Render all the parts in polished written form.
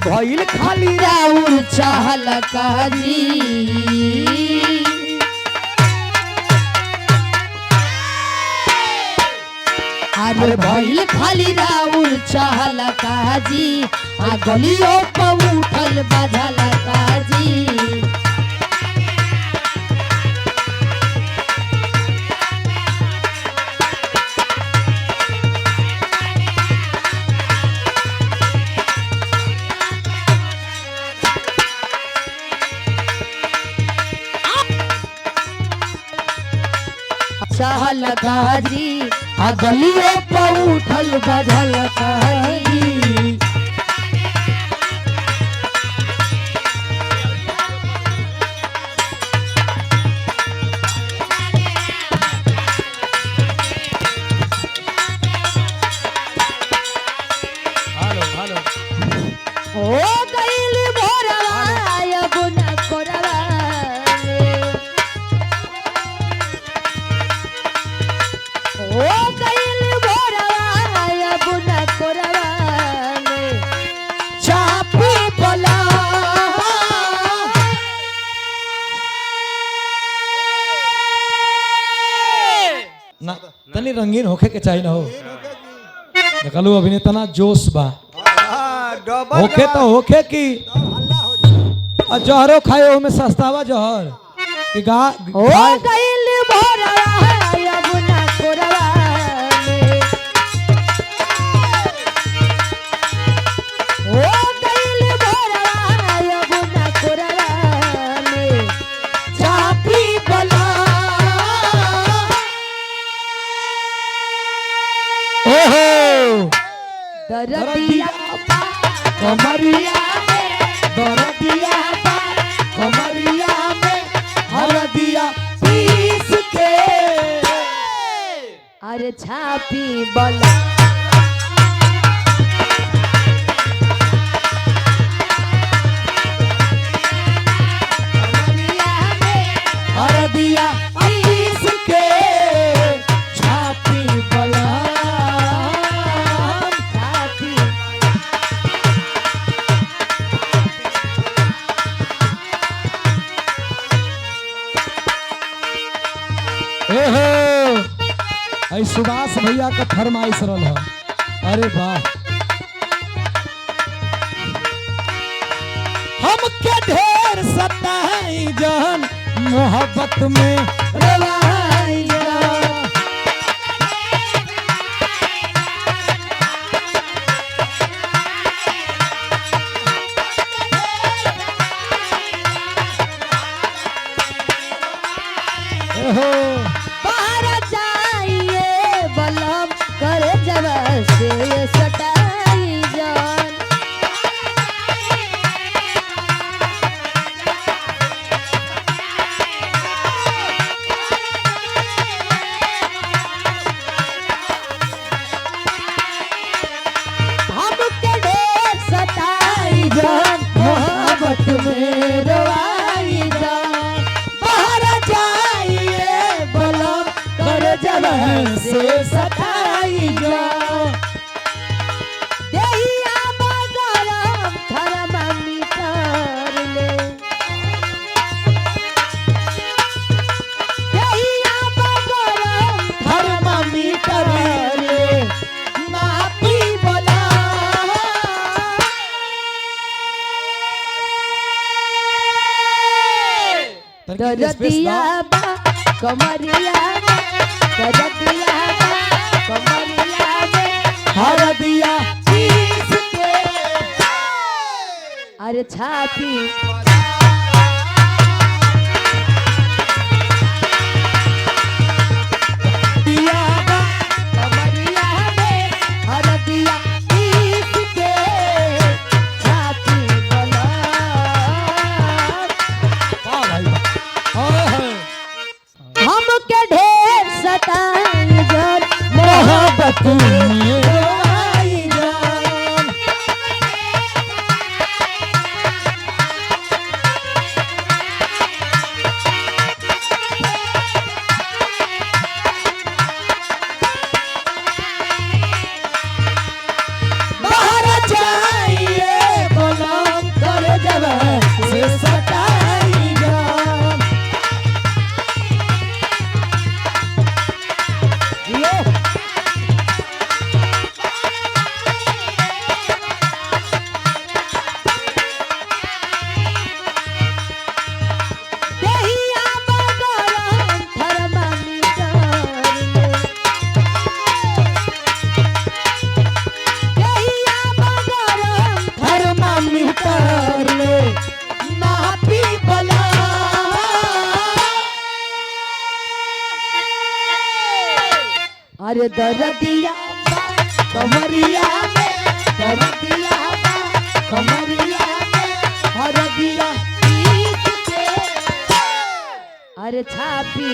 भइल खाली राउर चाहल काजी अरे भइल खाली राउर चाहल काजी आ गलियों पर उठल बाझल काजी चाहल काजी आ गलियों पर उठल बाझल काजी ना तनी रंगीन होके के चाहिए ना हो देखलू अभिनेता ना जोश बा होके तो होके की जहरो खाए में सस्तावा जहर कि गा ओ गइल भोरवा अब ना कोरवा में ओ गइल भोरवा अब ना कोरवा में चापी बला ओहो दरदिया कमरिया में दरदिया कमरिया में हरदिया पीस के अरे छापी बला हरदिया पीस के छापी बला छापी आई सुभाष भैया का फरमाइश रहा है। अरे वाह हम के ढेर सताई जान मोहब्बत में रवाई बाहर जाइए बलम करे जवा से सटाई जान हमके ढेर सताई जान मोहब्बत में रवाई जान बाहर जाइए बलम करे जवा से सताई जान देहिया बगरम थर्मामीटर ले देहिया बगरम थर्मामीटर ले मापी बोला दरदिया बा कमरिया दरदिया बा कमरिया हरदिया पीस के अरे छापी दिया बा कमरिया हरदिया पीस के छापी बला हमके ढेर सताई जान मोहब्बत में रवाई जान बाहर जाइए बोला अरे दर्दिया कमरिया में दर्दिया कमरिया में हरदिया पीस के अरे छापी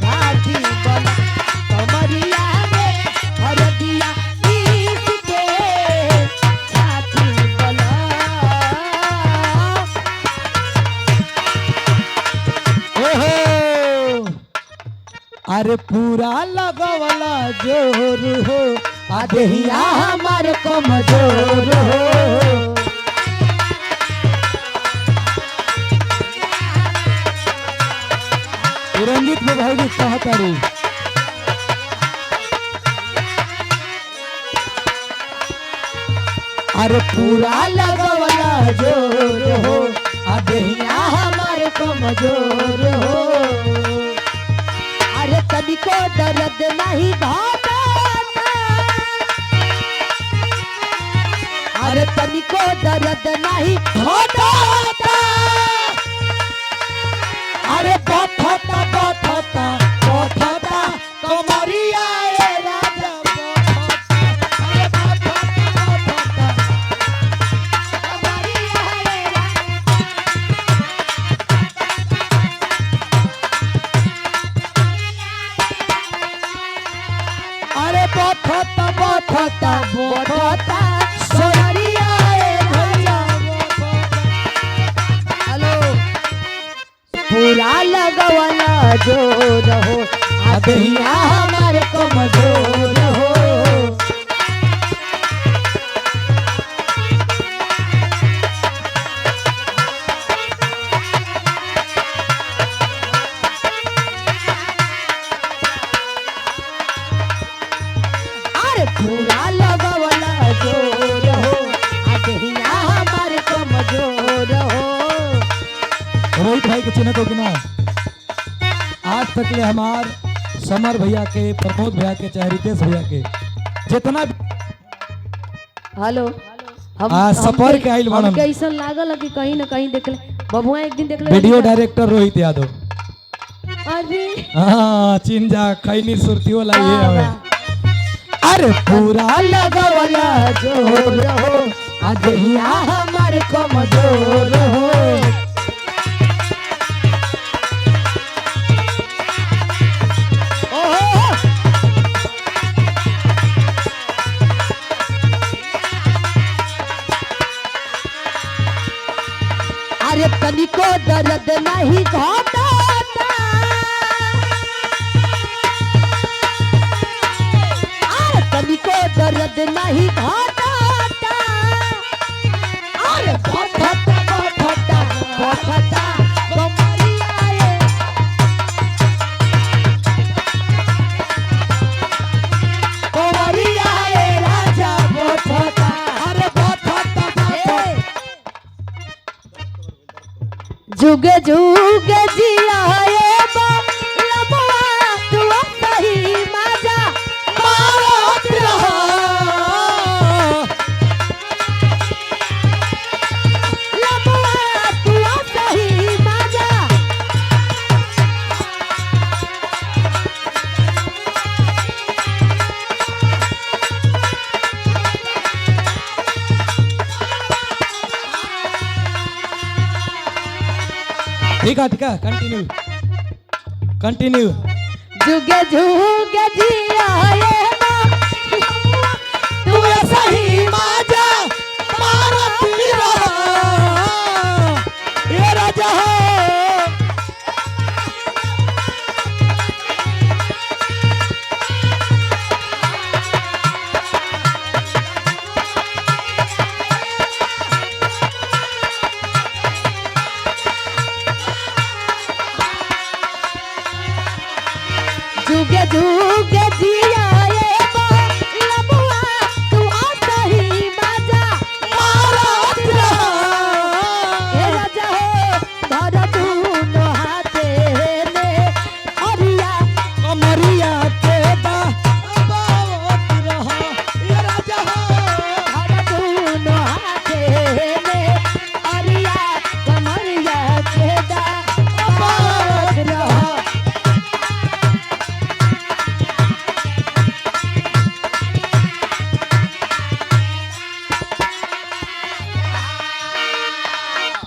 छापी बना कमरिया में हरदिया पीस के छापी बना अरे पूरा लगवला जोर हो आदेहिया हमार कमजोर हो रंजित में भाई कहता रू अरे पूरा लगवला जोर हो आदेहिया हमार कमजोर हो अरे तनिको दर्द नहीं भाता अरे तनिको दर्द नहीं होता अरे बथता बथता बथता कमरिया ए राजा बथता अरे बथता बथता कमरिया ए अरे बथता बथता बथता सोनरिया ए भैया हेलो पूरा लगवला जोर हो आदेहिया हमार कमजोर हो अरे पूरा लगवला जोर हो आदेहिया हमार कमजोर हो रोहित भाई के चिन्ह को कि ना आज तक ले हमार समर भैया के प्रमोद भैया के चाहे रितेश भैया के जितना हेलो सफर के आइल बाड़न। कैसा लागल है कि कहीं ना कहीं देख ले बबुआ एक दिन देख ले वीडियो डायरेक्टर रोहित यादव अरे हाँ चिंजा खैनी सुरती वाला ये हवे अरे पूरा लगवला जोर हो आदेहिया हमार कमजोर हो अरे तनिको दर्द नहीं घाटा अरे तनिको दर्द नहीं घाटा अरे बथता बथता बथता कमरिया ए कमरिया ए राजा बथता अरे बथता जुग जुग जियाए लबवा तू सही मजा मारत रहा लबवा तू सही मजा ठीक है कंटिन्यू जुग जुग जियाए तू सही मजा मारत रहा ये राजा जुग जुग जियाए लबवा तू सही मजा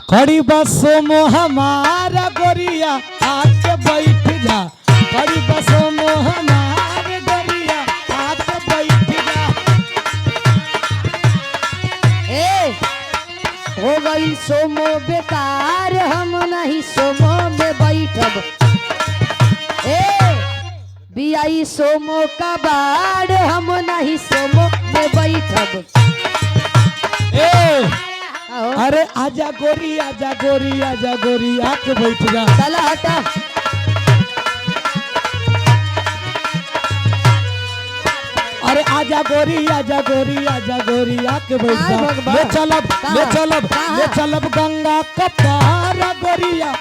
खड़ी बसो मो हमारा गोरिया आके बैठ जा, खड़ी बसो मो हमारा गोरिया आके बैठ जा। ए हो गई सोमो बेकार, हम नहीं सोमो में बैठब। ए बियाई सोमो का बाड़, हम नहीं सोमो में बैठब। ए आओ अरे आजा गोरी आजा गोरी आजा गोरी आके बैठ जा। चला हटा। अरे आजा गोरी आजा गोरी आजा गोरी आके बैठ जा। आय भगवान। ले चलब ले कहाँ? चलब कहाँ? ले चलब गंगा कपार गोरिया